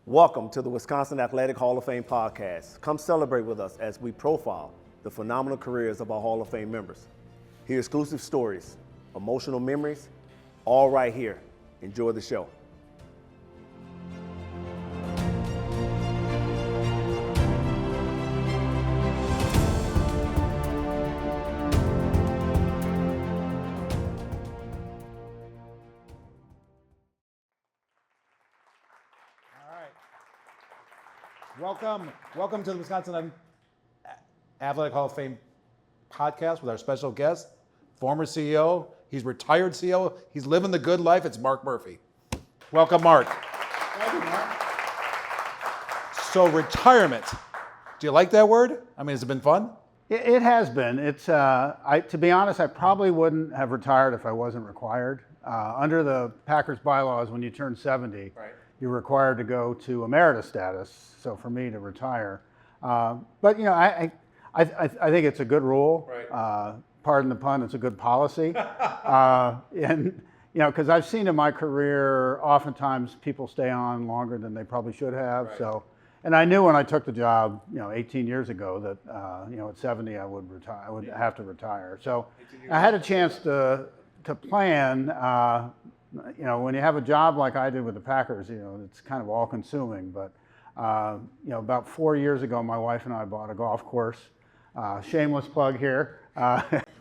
Welcome to the Wisconsin Athletic Hall of Fame podcast. Come celebrate with us as we profile the phenomenal careers of our Hall of Fame members. Hear exclusive stories, emotional memories, all right here. Enjoy the show. Welcome to the Wisconsin Athletic Hall of Fame podcast with our special guest, former CEO. He's retired CEO. He's living the good life. It's Mark Murphy. Welcome, Mark. Thank you, Mark. So retirement, do you like that word? I mean, has it been fun? It has been. It's to be honest, I probably wouldn't have retired if I wasn't required. Under the Packers bylaws, when you turn 70, Right. You're required to go to emeritus status. So for me to retire, but you know, I think it's a good rule. Right. Pardon the pun, it's a good policy. And you know, because I've seen in my career, oftentimes people stay on longer than they probably should have. Right. So, and I knew when I took the job, 18 years ago, that at 70 I would retire. I would have to retire. So I had a chance to plan. When you have a job like I did with the Packers, it's kind of all-consuming. But about 4 years ago, my wife and I bought a golf course. Shameless plug here.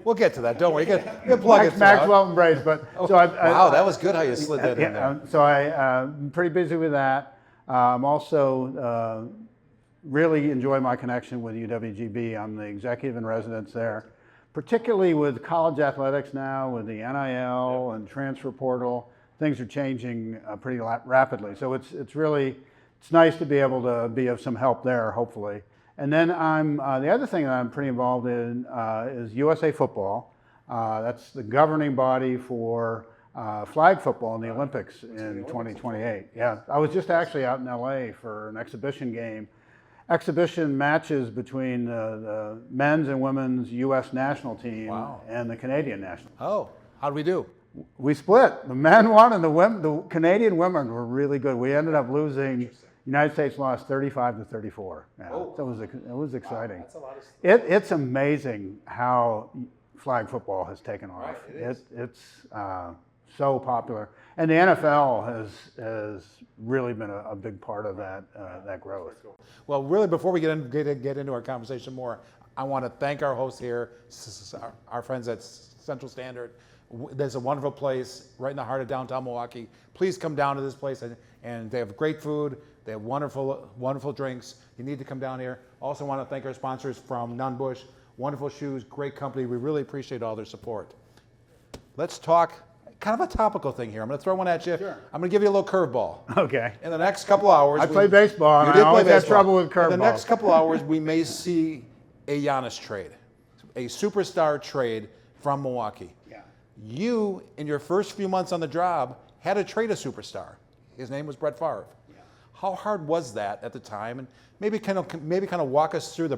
We'll get to that. Don't worry. You plug it Maxwell and Brace. But wow, that was good how you slid that in there. So I'm pretty busy with that. I'm also really enjoy my connection with UWGB. I'm the executive in residence there. Particularly with college athletics now, with the NIL and transfer portal, things are changing pretty rapidly. So it's nice to be able to be of some help there, hopefully. And then the other thing that I'm pretty involved in is USA Football. That's the governing body for flag football in the Olympics in 2028. Yeah, I was just actually out in LA for an exhibition matches between the men's and women's U.S. national team and the Canadian national. Oh, how did we do? We split. The men won, and the Canadian women were really good. We ended up losing. United States lost 35-34. Yeah, it was exciting. Wow, that's a lot of stuff. It's amazing how flag football has taken off. Right, it's so popular, and the NFL has really been a big part of that growth. Well, really, before we get into our conversation more, I want to thank our hosts here, our friends at Central Standard. There's a wonderful place right in the heart of downtown Milwaukee. Please come down to this place, and they have great food. They have wonderful drinks. You need to come down here. Also want to thank our sponsors from Nunn-Bush. Wonderful shoes, great company. We really appreciate all their support. Let's talk kind of a topical thing here. I'm going to throw one at you. Sure. I'm going to give you a little curveball. Okay. In the next couple hours. I play baseball, and I always have trouble with curveballs. In the next couple hours, we may see a Giannis trade, a superstar trade from Milwaukee. Yeah. You, in your first few months on the job, had to trade a superstar. His name was Brett Favre. Yeah. How hard was that at the time? And maybe kind of walk us through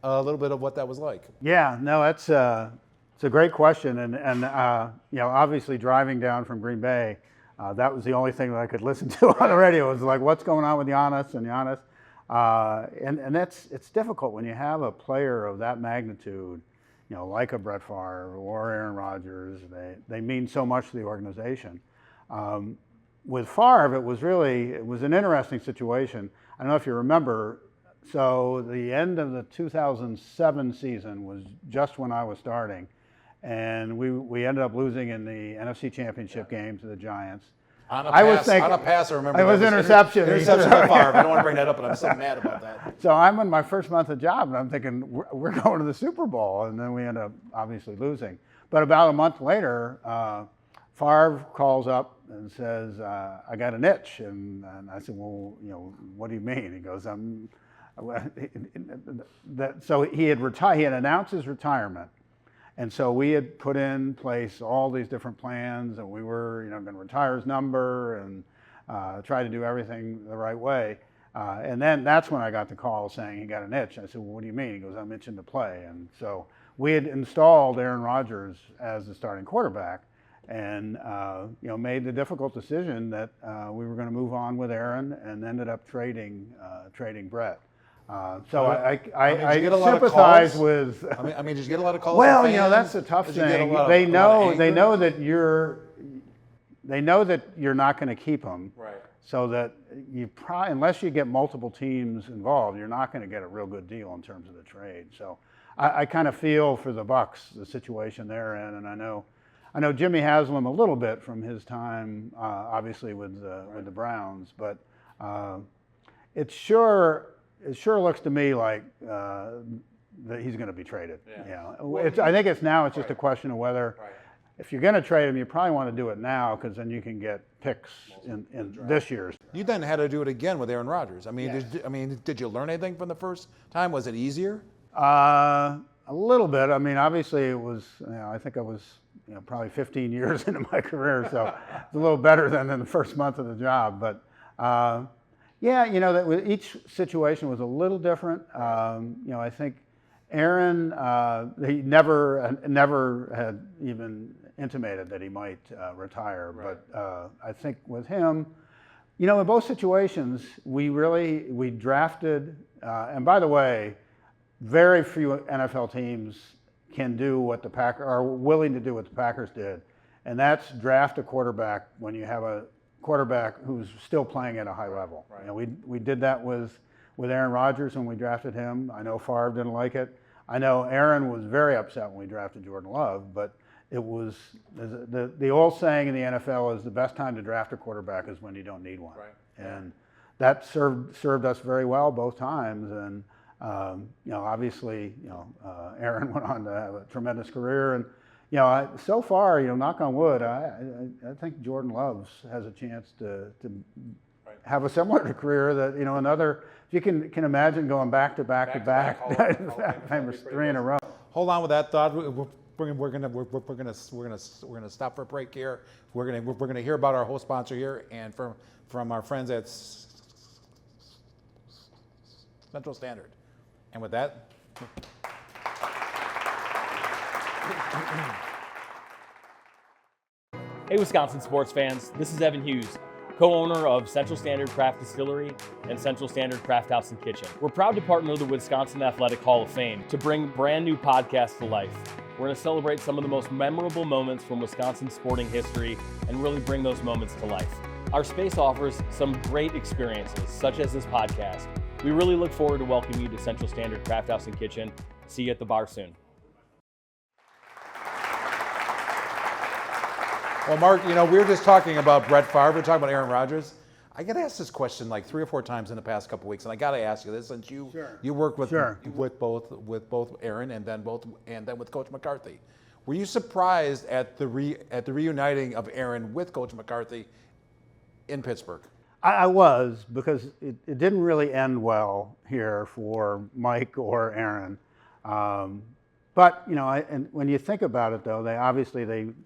a little bit of what that was like. Yeah, no, it's a great question, and obviously driving down from Green Bay, that was the only thing that I could listen to on the radio. It was like, what's going on with Giannis? And it's difficult when you have a player of that magnitude, like a Brett Favre or Aaron Rodgers. They mean so much to the organization. With Favre, it was an interesting situation. I don't know if you remember. So the end of the 2007 season was just when I was starting, and we ended up losing in the NFC Championship game to the Giants. On a pass, I remember. It was interception. Interception by Favre. I don't want to bring that up, but I'm so mad about that. So I'm in my first month of job, and I'm thinking, we're going to the Super Bowl, and then we end up obviously losing. But about a month later, Favre calls up and says, I got an itch. And I said, well, what do you mean? He goes, so he had announced his retirement. And so we had put in place all these different plans, and we were, going to retire his number and try to do everything the right way. And then that's when I got the call saying he got an itch. I said, well, what do you mean? He goes, I'm itching to play. And so we had installed Aaron Rodgers as the starting quarterback. and made the difficult decision that we were going to move on with Aaron, and ended up trading Brett. So I sympathize with. I mean, did you get a lot of calls? Well, from fans? that's the tough thing. They know that you're not going to keep them. Right. So that you unless you get multiple teams involved, you're not going to get a real good deal in terms of the trade. So I kind of feel for the Bucks, the situation they're in, and I know Jimmy Haslam a little bit from his time, obviously with the Browns, but it sure looks to me like that he's going to be traded. Yeah. I think it's just a question of whether. Right. If you're going to trade him, you probably want to do it now, because then you can get picks in this year's. You then had to do it again with Aaron Rodgers. I mean, Yes. Did you learn anything from the first time? Was it easier? A little bit. I mean, obviously it was. I think I was probably 15 years into my career, so it's a little better than in the first month of the job. But that each situation was a little different. I think Aaron, he never had even intimated that he might retire. Right. But I think with him, in both situations, we drafted, and by the way, very few NFL teams can do what the Packers are willing to do what the Packers did, and that's draft a quarterback when you have a quarterback who's still playing at a high level. Right. We did that with Aaron Rodgers when we drafted him. I know Favre didn't like it. I know Aaron was very upset when we drafted Jordan Love, but it was the old saying in the NFL is the best time to draft a quarterback is when you don't need one. Right. And that served us very well both times. And obviously, Aaron went on to have a tremendous career. And so far, knock on wood, I think Jordan Love has a chance to have a similar career that another. If you can imagine going back to back, famous 3 in a row. Hold on with that thought. We're gonna stop for a break here. We're gonna hear about our whole sponsor here and from our friends at Central Standard. And with that. Hey Wisconsin sports fans, this is Evan Hughes, co-owner of Central Standard Craft Distillery and Central Standard Crafthouse Kitchen. We're proud to partner with the Wisconsin Athletic Hall of Fame to bring brand new podcasts to life. We're going to celebrate some of the most memorable moments from Wisconsin sporting history and really bring those moments to life. Our space offers some great experiences, such as this podcast. We really look forward to welcoming you to Central Standard Crafthouse and Kitchen. See you at the bar soon. Well, Mark, we were just talking about Brett Favre. We're talking about Aaron Rodgers. I got asked this question like 3 or 4 times in the past couple of weeks, and I got to ask you this since you worked with both Aaron and then with Coach McCarthy. Were you surprised at the reuniting of Aaron with Coach McCarthy in Pittsburgh? I was, because it didn't really end well here for Mike or Aaron. But when you think about it, though, they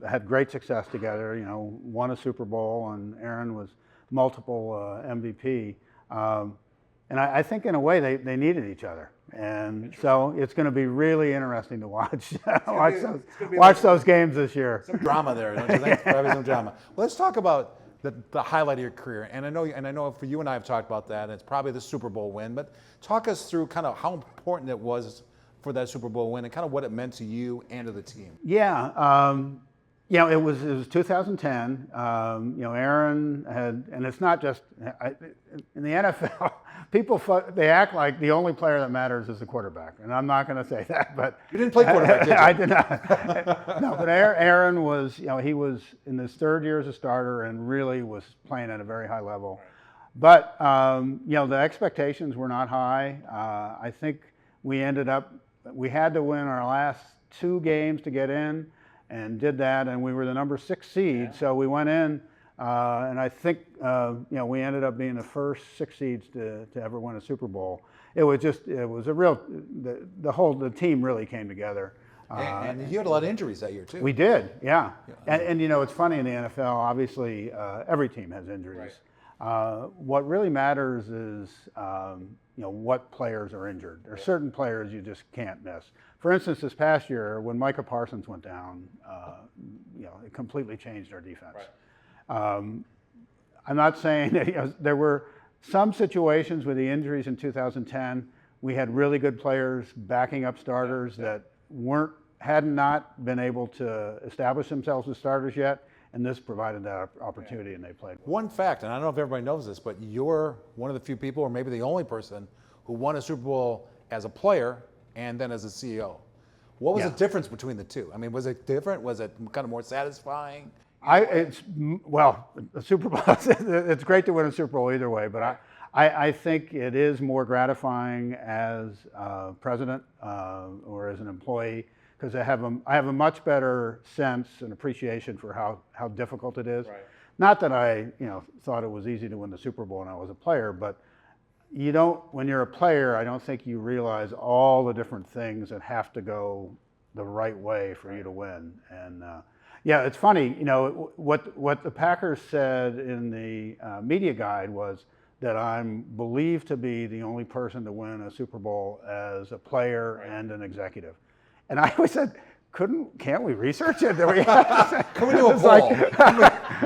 had great success together. Won a Super Bowl, and Aaron was multiple MVP. And I think in a way they needed each other, and so it's going to be really interesting to watch those games this year. Some drama there, don't you think? Probably some drama. Well, let's talk about the highlight of your career, and I know for you and I have talked about that, and it's probably the Super Bowl win. But talk us through kind of how important it was for that Super Bowl win and kind of what it meant to you and to the team. Yeah, it was 2010. Aaron had, and it's not just in the NFL. People they act like the only player that matters is the quarterback, and I'm not going to say that. But you didn't play quarterback, did you? I did not. No, but Aaron was, he was in his 3rd year as a starter and really was playing at a very high level. But the expectations were not high. I think we had to win our last 2 games to get in, and did that, and we were the number 6 seed. Yeah. So we went in, and I think we ended up being the first 6 seeds to ever win a Super Bowl. It was a real, the team really came together. And you had a lot of injuries that year too. We did, yeah. And it's funny in the NFL. Obviously, every team has injuries. What really matters is what players are injured. There are certain players you just can't miss. For instance, this past year when Micah Parsons went down, it completely changed our defense. Right. I'm not saying that there were some situations with the injuries in 2010. We had really good players backing up starters that had not been able to establish themselves as starters yet, and this provided that opportunity, and they played. One fact, and I don't know if everybody knows this, but you're one of the few people, or maybe the only person, who won a Super Bowl as a player and then as a CEO. What was the difference between the two? I mean, was it different? Was it kind of more satisfying? A Super Bowl, it's great to win a Super Bowl either way, but I think it is more gratifying as president or as an employee, because I have a much better sense and appreciation for how difficult it is. Right. Not that I thought it was easy to win the Super Bowl when I was a player, but when you're a player, I don't think you realize all the different things that have to go the right way for you to win. And it's funny, what the Packers said in the media guide was that I'm believed to be the only person to win a Super Bowl as a player and an executive. And I always said, can't we research it? Can we do a poll?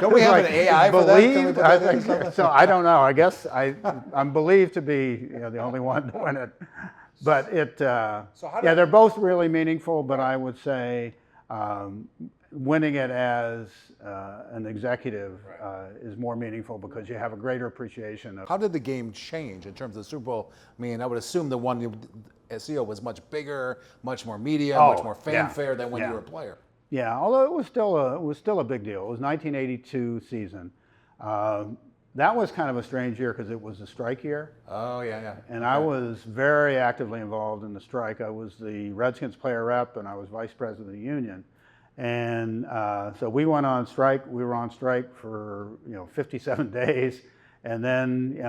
Don't we have an AI for that? So I don't know. I guess I'm believed to be the only one to win it. But they're both really meaningful. But I would say winning it as an executive is more meaningful because you have a greater appreciation of. How did the game change in terms of the Super Bowl? I mean, I would assume the one as CEO was much bigger, much more media, much more fanfare than when you were a player. Yeah, although it was still a big deal. It was 1982 season. That was kind of a strange year because it was a strike year. Oh, yeah. And I was very actively involved in the strike. I was the Redskins player rep, and I was vice president of the union. And so we went on strike. We were on strike for 57 days, and then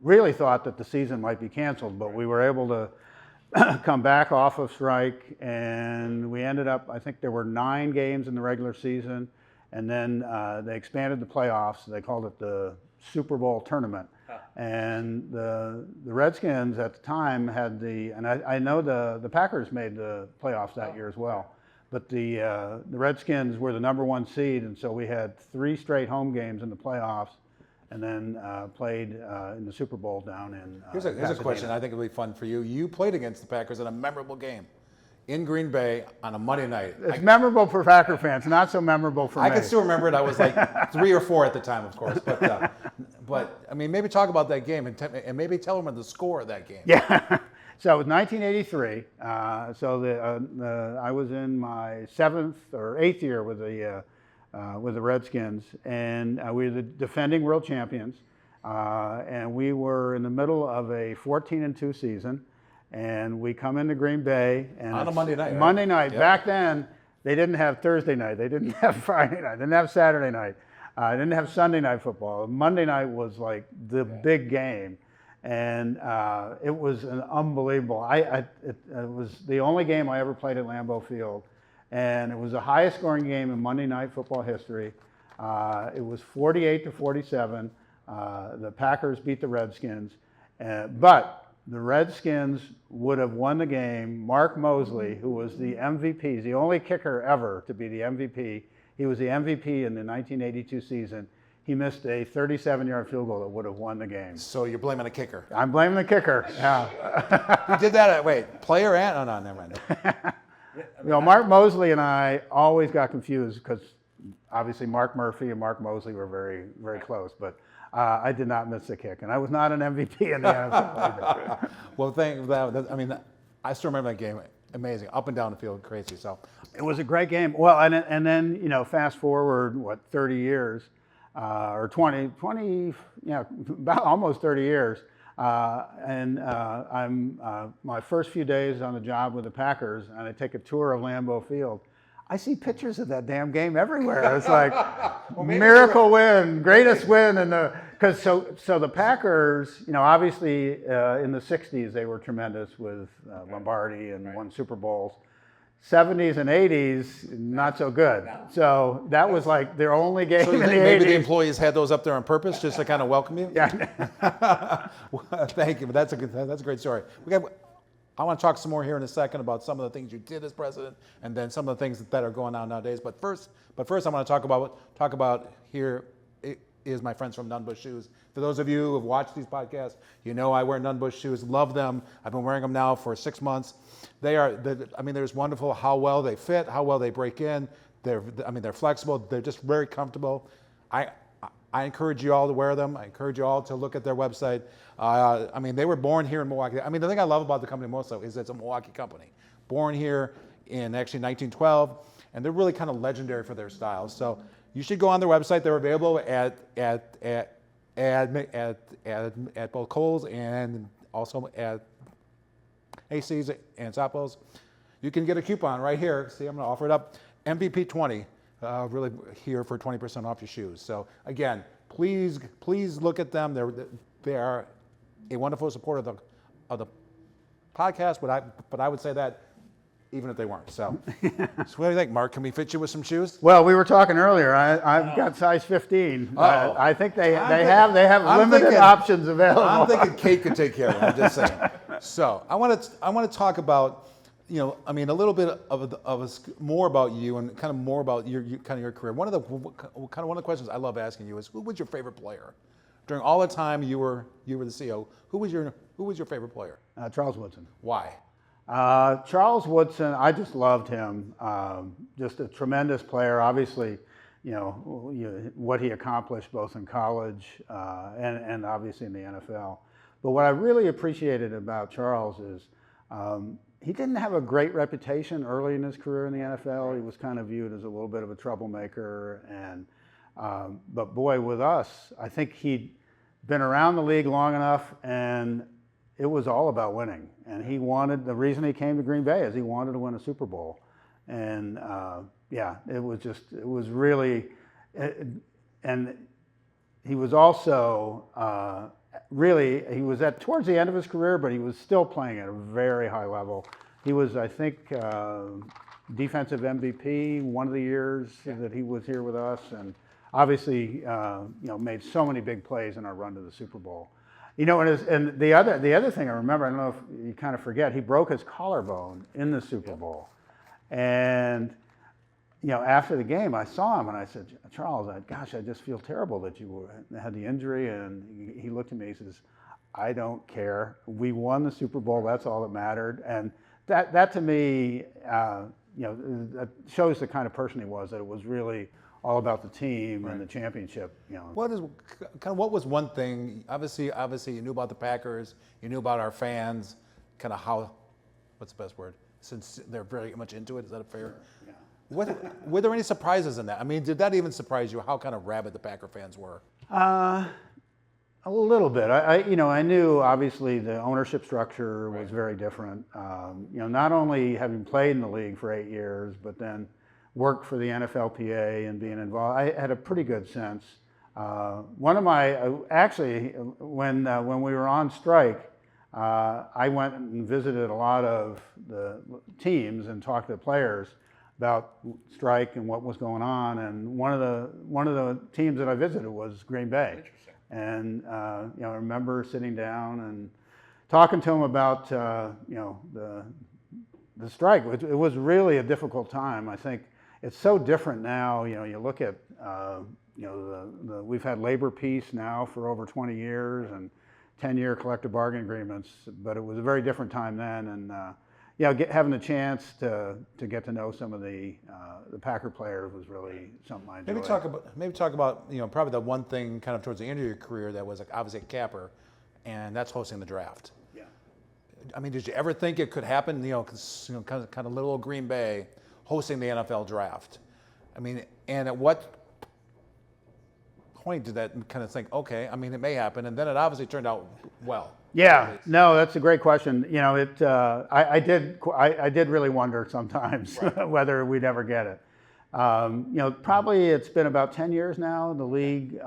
really thought that the season might be canceled. But we were able to come back off of strike, and we ended up. I think there were 9 games in the regular season, and then they expanded the playoffs. They called it the Super Bowl tournament. And the Redskins at the time had and I know the Packers made the playoffs that year as well. But the Redskins were the number 1 seed, and so we had 3 straight home games in the playoffs, and then played in the Super Bowl down in Here's a question I think it'll be fun for you. You played against the Packers in a memorable game in Green Bay on a Monday night. It's memorable for Packer fans, not so memorable for me. I can still remember it. I was like 3 or 4 at the time, of course. But I mean, maybe talk about that game and maybe tell them the score of that game. Yeah. So it was 1983. I was in my 7th or 8th year with the Redskins, and we were the defending world champions. And we were in the middle of a 14-2 season, and we come into Green Bay and on a Monday night. Monday night. Yep. Back then, they didn't have Thursday night. They didn't have Friday night. They didn't have Saturday night. They didn't have Sunday night football. Monday night was like the big game. And it was an unbelievable. It was the only game I ever played at Lambeau Field, and it was the highest scoring game in Monday Night Football history. It was 48-47. The Packers beat the Redskins, but the Redskins would have won the game. Mark Mosley, who was the MVP, he's the only kicker ever to be the MVP. He was the MVP in the 1982 season. He missed a 37-yard field goal that would have won the game. So you're blaming the kicker? I'm blaming the kicker, yeah. You did that player and, oh, no, never mind. Mark Mosley and I always got confused because obviously Mark Murphy and Mark Mosley were very, very close, but I did not miss the kick, and I was not an MVP in the NFL either. Well, I still remember that game. Amazing, up and down the field, crazy. So it was a great game. Well, and then fast forward 30 years. Or 20, about almost 30 years. I'm my first few days on the job with the Packers, and I take a tour of Lambeau Field. I see pictures of that damn game everywhere. It's like miracle win, greatest win, because the Packers, obviously in the '60s they were tremendous with Lombardi and won Super Bowls. 70s and 80s, not so good. So that was like their only game So in you the think maybe 80s. the employees had those up there on purpose just to kind of welcome you? Yeah. Well, thank you, but that's a great story. I want to talk some more here in a second about some of the things you did as president, and then some of the things that are going on nowadays. But first, I want to talk about here is my friends from Nunn Bush Shoes. For those of you who have watched these podcasts, you know I wear Nunn Bush shoes. Love them. I've been wearing them now for 6 months. They're wonderful how well they fit, how well they break in. They're flexible. They're just very comfortable. I encourage you all to wear them. I encourage you all to look at their website. They were born here in Milwaukee. The thing I love about the company most though is it's a Milwaukee company. Born here in actually 1912, and they're really kind of legendary for their style. So you should go on their website. They're available at both Kohl's and also at AC's and Zappos. You can get a coupon right here. See, I'm going to offer it up. MVP20, really here for 20% off your shoes. So again, please look at them. They are a wonderful supporter of the podcast. But I would say that even if they weren't. So what do you think, Mark? Can we fit you with some shoes? Well, we were talking earlier. I've got size 15. I think they have limited options available. I'm thinking Kate could take care of it. I'm just saying. So I want to talk about, a little bit more about you and kind of more about your career. One of the questions I love asking you is, who was your favorite player during all the time you were the CEO? Who was your favorite player? Charles Woodson. Why? Charles Woodson, I just loved him. Just a tremendous player. Obviously, what he accomplished both in college and obviously in the NFL. But what I really appreciated about Charles is he didn't have a great reputation early in his career in the NFL. He was kind of viewed as a little bit of a troublemaker. But boy, with us, I think he'd been around the league long enough, and it was all about winning. And the reason he came to Green Bay is he wanted to win a Super Bowl. And it was really, and he was also he was towards the end of his career, but he was still playing at a very high level. He was, I think, defensive MVP one of the years that he was here with us, and obviously, made so many big plays in our run to the Super Bowl. And the other thing I remember, I don't know if you kind of forget, he broke his collarbone in the Super Bowl. And, after the game, I saw him and I said, Charles, I just feel terrible that you had the injury. And he looked at me, he says, I don't care. We won the Super Bowl. That's all that mattered. And that to me, that shows the kind of person he was, that it was really all about the team and the championship. What was one thing? Obviously, you knew about the Packers, you knew about our fans. What's the best word? Since they're very much into it, is that fair? Yeah. Were there any surprises in that? Did that even surprise you? How kind of rabid the Packer fans were? A little bit. I knew obviously the ownership structure was very different. Not only having played in the league for 8 years, but then worked for the NFLPA and being involved, I had a pretty good sense. When we were on strike, I went and visited a lot of the teams and talked to players about strike and what was going on. And one of the teams that I visited was Green Bay. Interesting. And I remember sitting down and talking to them about the strike. It was really a difficult time. I think it's so different now. You look at we've had labor peace now for over 20 years and 10-year collective bargaining agreements, but it was a very different time then. And having the chance to get to know some of the Packer players was really something I enjoyed. Maybe talk about probably the one thing kind of towards the end of your career that was obviously a capper, and that's hosting the draft. Yeah. Did you ever think it could happen? Kind of little old Green Bay hosting the NFL draft. And at what point did that kind of think, okay, it may happen, and then it obviously turned out well. Yeah, no, that's a great question. I did really wonder sometimes whether we'd ever get it. Probably it's been about 10 years now. The league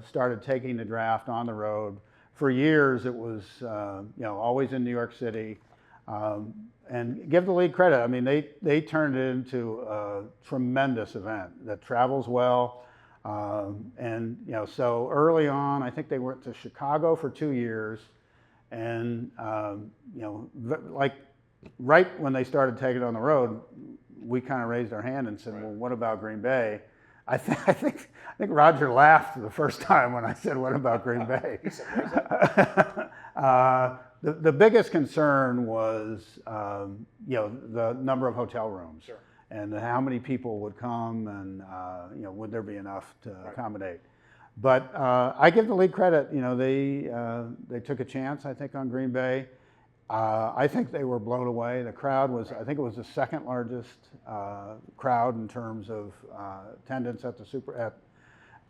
started taking the draft on the road. For years, it was always in New York City. And give the league credit. I mean, they turned it into a tremendous event that travels well. And, you know, so early on, I think they went to Chicago for 2 years. And, you know, like right when they started taking it on the road, we kind of raised our hand and said, well, what about Green Bay? I think Roger laughed the first time when I said, what about Green Bay? The biggest concern was, you know, the number of hotel rooms. Sure. And how many people would come, and you know, would there be enough to accommodate? But I give the league credit. You know, they took a chance, I think, on Green Bay. I think they were blown away. The crowd was, I think it was the second largest crowd in terms of attendance at the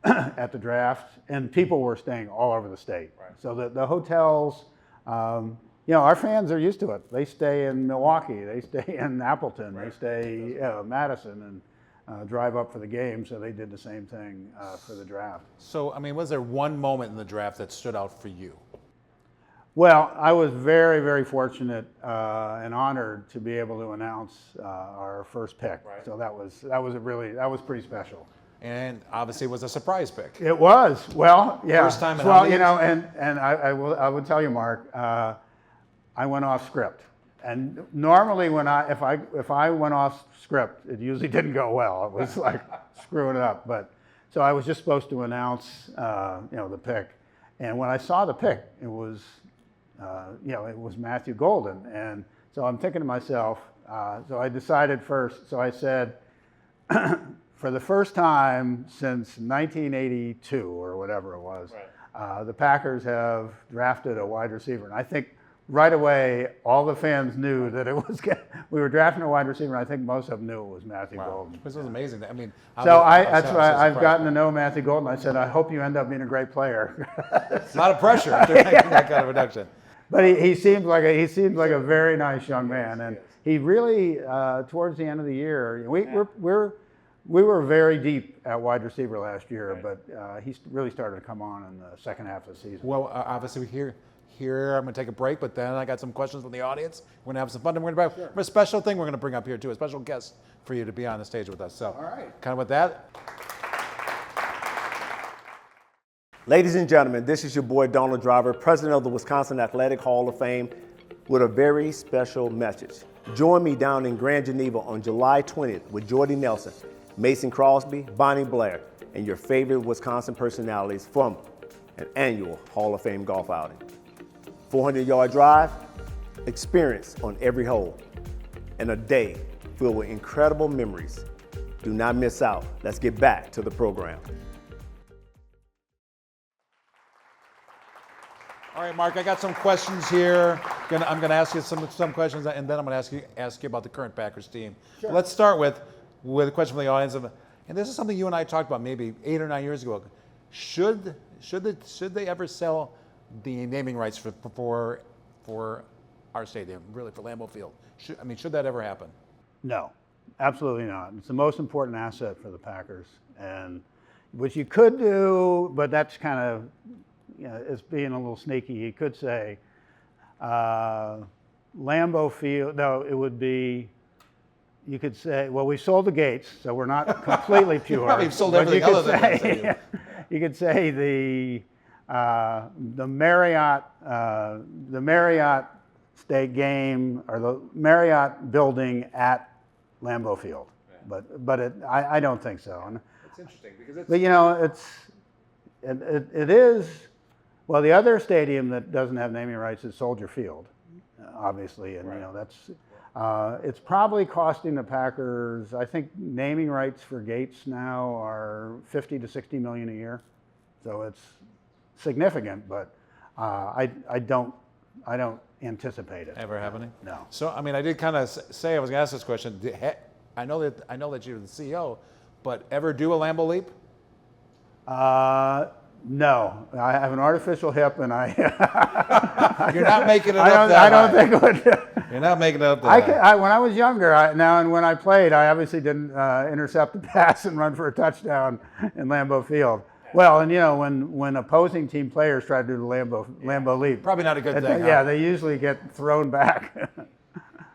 at the draft, and people were staying all over the state. Right. So the hotels. You know, our fans are used to it. They stay in Milwaukee, they stay in Appleton, right. They stay Madison, and drive up for the game. So they did the same thing for the draft. So, I mean, was there one moment in the draft that stood out for you? Well, I was very, very fortunate and honored to be able to announce our first pick. Right. So that was pretty special. And obviously, it was a surprise pick. It was. Well, yeah. First time in well, you know, and I would tell you, Mark, I went off script. And normally, if I went off script, it usually didn't go well. It was like screwing it up. But so I was just supposed to announce, you know, the pick. And when I saw the pick, it was, you know, it was Matthew Golden. And so I'm thinking to myself. So I decided first. So I said. For the first time since 1982 or whatever it was, right. The Packers have drafted a wide receiver. And I think right away, all the fans knew that it was, we were drafting a wide receiver, and I think most of them knew it was Matthew Golden. This was amazing. I mean, so that's why I've gotten to know Matthew Golden. I said, I hope you end up being a great player. A lot of pressure after making that kind of reduction. But he seemed like a very nice young man. And he really, towards the end of the year, we were very deep at wide receiver last year, right. But he really started to come on in the second half of the season. Well, obviously here I'm going to take a break, but then I got some questions from the audience. We're going to have some fun, and we're going to have a special thing we're going to bring up here too, a special guest for you to be on the stage with us. So, all right, kind of with that. Ladies and gentlemen, this is your boy Donald Driver, president of the Wisconsin Athletic Hall of Fame, with a very special message. Join me down in Grand Geneva on July 20th with Jordy Nelson, Mason Crosby, Bonnie Blair, and your favorite Wisconsin personalities from an annual Hall of Fame golf outing. 400-yard drive, experience on every hole, and a day filled with incredible memories. Do not miss out. Let's get back to the program. All right, Mark, I got some questions here. I'm going to ask you some questions, and then I'm going to ask you about the current Packers team. Sure. Let's start with a question from the audience. And this is something you and I talked about maybe 8 or 9 years ago. Should they ever sell the naming rights for our stadium, really for Lambeau Field? Should that ever happen? No, absolutely not. It's the most important asset for the Packers, and which you could do, but that's kind of, you know, it's being a little sneaky. You could say Lambeau Field. No, it would be. You could say, well, we sold the gates, so we're not completely pure. You probably sold everything other than that stadium. You could say the Marriott State game, or the Marriott building at Lambeau Field, yeah. But I don't think so. And, it's interesting because but you know it is. Well, the other stadium that doesn't have naming rights is Soldier Field, obviously, and right. You know that's. It's probably costing the Packers, I think naming rights for gates now are $50 to $60 million a year. So it's significant, but I don't anticipate it. Ever happening? No. So, I mean, I did kind of say I was going to ask this question. I know that you're the CEO, but ever do a Lambeau leap? No, I have an artificial hip, and You're not making it up that I don't think it would. You're not making it up that high. When I was younger, and when I played, I obviously didn't intercept the pass and run for a touchdown in Lambeau Field. Well, and you know, when opposing team players try to do the Lambeau leap, probably not a good thing. Yeah, they usually get thrown back.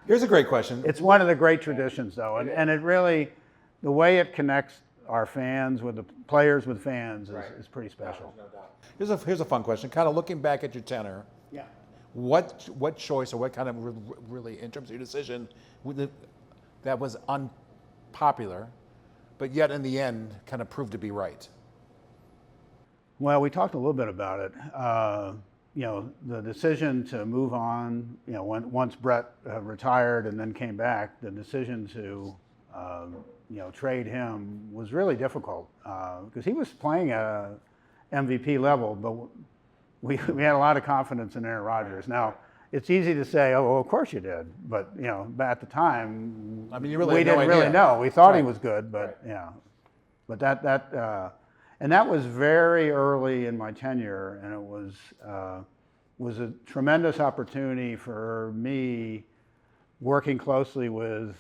Here's a great question. It's one of the great traditions, though, and it really, the way it connects our fans with the players with fans is pretty special. No doubt. Here's a fun question. Kind of looking back at your tenure. Yeah. What choice or what kind of really in terms of your decision that was unpopular, but yet in the end kind of proved to be right? Well, we talked a little bit about it. The decision to move on, once Brett retired and then came back, the decision to, trade him was really difficult because he was playing at a MVP level, but we had a lot of confidence in Aaron Rodgers. Now, it's easy to say, oh, well, of course you did, but at the time, I mean, we didn't really know. We thought he was good, but but that was very early in my tenure, and it was a tremendous opportunity for me working closely with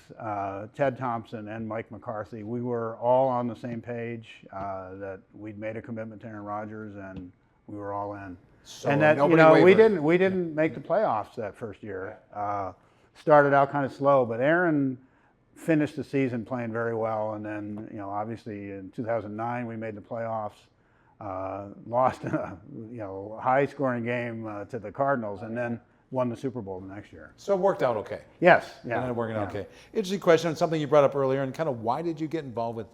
Ted Thompson and Mike McCarthy. We were all on the same page that we'd made a commitment to Aaron Rodgers, and we were all in. So and that we didn't make the playoffs that first year. Started out kind of slow, but Aaron finished the season playing very well, and then obviously in 2009 we made the playoffs. Lost in a high-scoring game to the Cardinals, and then won the Super Bowl the next year. So it worked out okay. Yes, Yeah, and it worked out okay. Interesting question, something you brought up earlier, and kind of why did you get involved with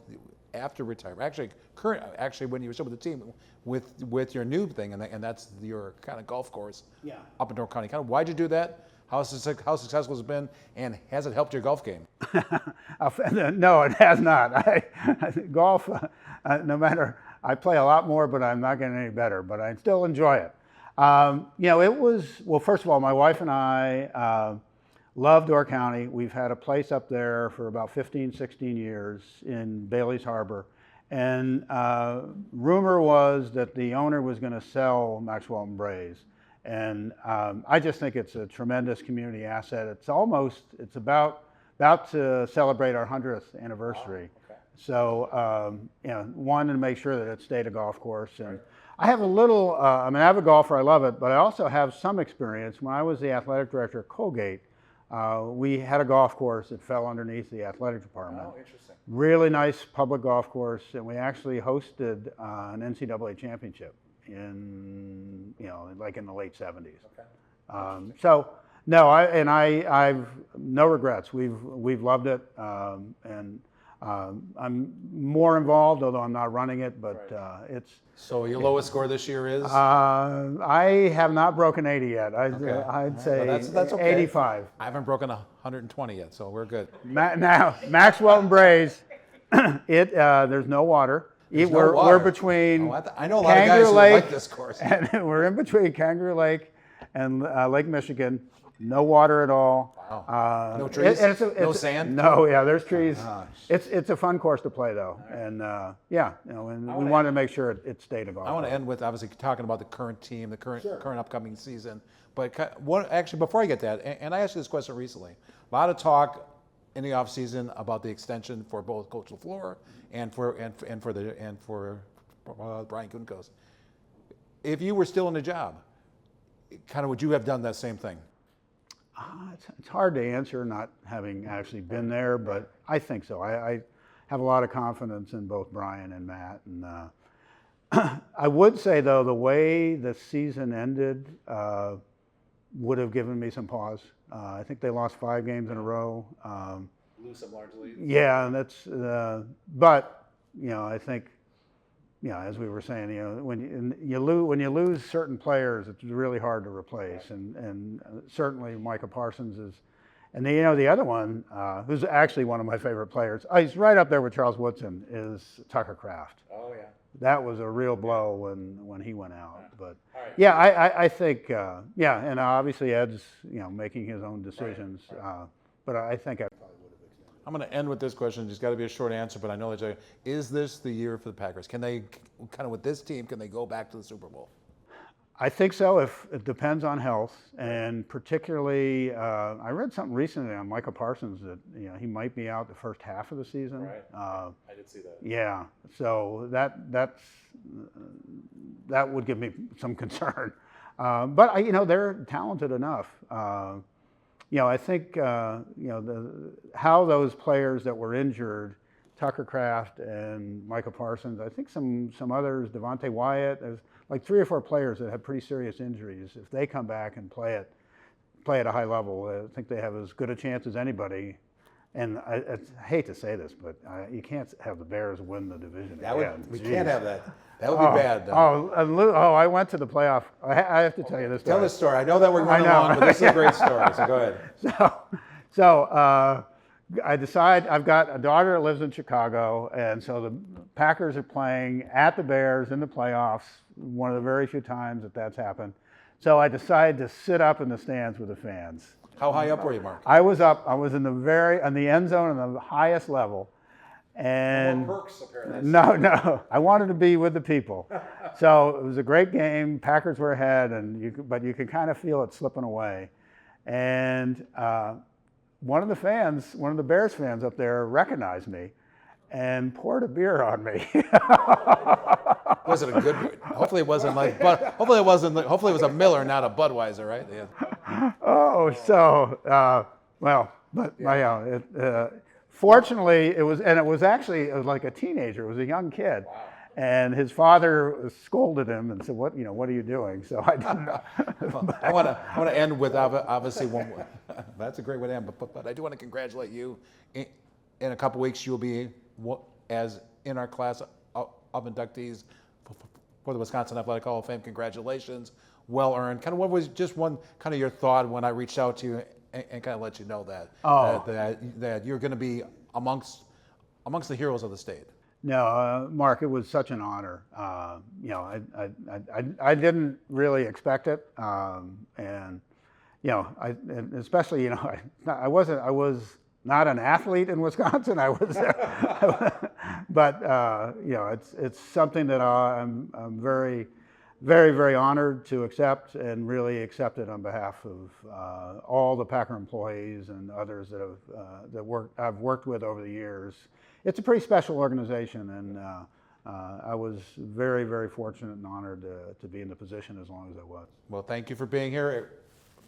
after retirement? Actually, when you were still with the team, with your new thing, and that's your kind of golf course up in North County. Kind of why'd you do that? How successful has it been, and has it helped your golf game? No, it has not. Golf, no matter. I play a lot more, but I'm not getting any better, but I still enjoy it. It was, well, first of all, my wife and I love Door County. We've had a place up there for about 15, 16 years in Bailey's Harbor. And rumor was that the owner was going to sell Maxwell and Braze. And I just think it's a tremendous community asset. It's about to celebrate our 100th anniversary. Wow. Okay. So, wanted to make sure that it stayed a golf course. And I have a little, I'm an avid golfer, I love it, but I also have some experience. When I was the athletic director at Colgate, we had a golf course that fell underneath the athletic department. Oh, interesting. Really nice public golf course, and we actually hosted an NCAA championship in the late 70s. Okay. So no, I've no regrets. We've loved it, and I'm more involved, although I'm not running it, but it's. So your lowest score this year is? I have not broken 80 yet. I'd say that's okay. 85. I haven't broken 120 yet, so we're good. Now, Maxwell and Braze, there's no water. We're between I know a lot of guys who like this course. And we're in between Kangaroo Lake and Lake Michigan. No water at all. Wow. No trees? No sand? No, there's trees. It's a fun course to play, though. And we wanted to make sure it stayed a golf. I want to end with obviously talking about the current team, the current upcoming season. But actually, before I get that, and I asked you this question recently, a lot of talk in the offseason about the extension for both Coach LaFleur and for Brian Gutekunst. If you were still in the job, kind of would you have done that same thing? It's hard to answer, not having actually been there, but I think so. I have a lot of confidence in both Brian and Matt. And I would say, though, the way the season ended would have given me some pause. I think they lost 5 games in a row. Lose some large leads. Yeah, and that's. But I think, as we were saying, when you lose certain players, it's really hard to replace. And certainly Micah Parsons is, and the other one, who's actually one of my favorite players, he's right up there with Charles Woodson, is Tucker Kraft. Oh yeah. That was a real blow when he went out. But I think and obviously Ed's making his own decisions. But I think I probably would have extended. I'm going to end with this question. It's got to be a short answer, but I know that is this the year for the Packers? Can they kind of with this team? Can they go back to the Super Bowl? I think so. If it depends on health, and particularly, I read something recently on Micah Parsons that he might be out the first half of the season. Right. I did see that. Yeah. So that would give me some concern. But they're talented enough. I think how those players that were injured, Tucker Kraft and Michael Parsons, I think some others, Devontae Wyatt, there's like 3 or 4 players that have pretty serious injuries. If they come back and play at a high level, I think they have as good a chance as anybody. And I hate to say this, but you can't have the Bears win the division again. We can't have that. That would be bad. Though. I went to the playoff. I have to tell you this story. Tell the story. I know that we're going along, but this is a great story, so go ahead. So I decide, I've got a daughter that lives in Chicago, and so the Packers are playing at the Bears in the playoffs, one of the very few times that's happened. So I decided to sit up in the stands with the fans. How high up were you, Mark? I was up. I was in the end zone on the highest level, and More perks, apparently. no, I wanted to be with the people. So it was a great game. Packers were ahead, but you could kind of feel it slipping away. And one of the Bears fans up there recognized me and poured a beer on me. Was it a good? Hopefully it wasn't like, but hopefully it was a Miller, not a Budweiser, right? Yeah. Fortunately, it was actually like a teenager. It was a young kid. Wow. And his father scolded him and said, "What are you doing?" So I didn't know. I want to end with obviously one. That's a great way to end. But I do want to congratulate you. In a couple weeks, you'll be as in our class of inductees for the Wisconsin Athletic Hall of Fame. Congratulations, well earned. Kind of what was just one kind of your thought when I reached out to you and kind of let you know that you're going to be amongst the heroes of the state. No, Mark, it was such an honor. I didn't really expect it, and especially I was not an athlete in Wisconsin. I was, but it's something that I'm very, very, very honored to accept, and really accepted on behalf of all the Packer employees and others that I've worked with over the years. It's a pretty special organization, and I was very, very fortunate and honored to be in the position as long as I was. Well, thank you for being here.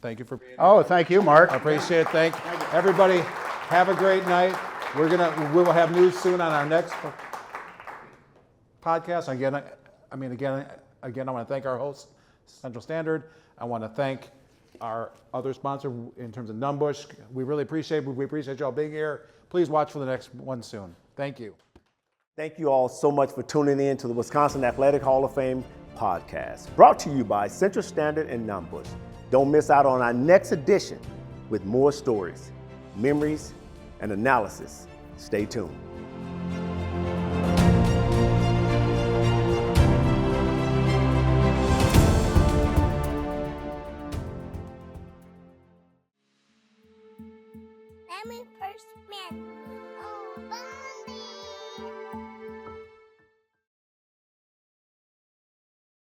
Thank you for being here. Oh, thank you, Mark. I appreciate it. Thank everybody. Have a great night. We will have news soon on our next podcast. Again, I want to thank our host, Central Standard. I want to thank our other sponsor in terms of Numbush. We really appreciate y'all being here. Please watch for the next one soon. Thank you. Thank you all so much for tuning in to the Wisconsin Athletic Hall of Fame podcast, brought to you by Central Standard and Numbush. Don't miss out on our next edition with more stories, memories, and analysis. Stay tuned.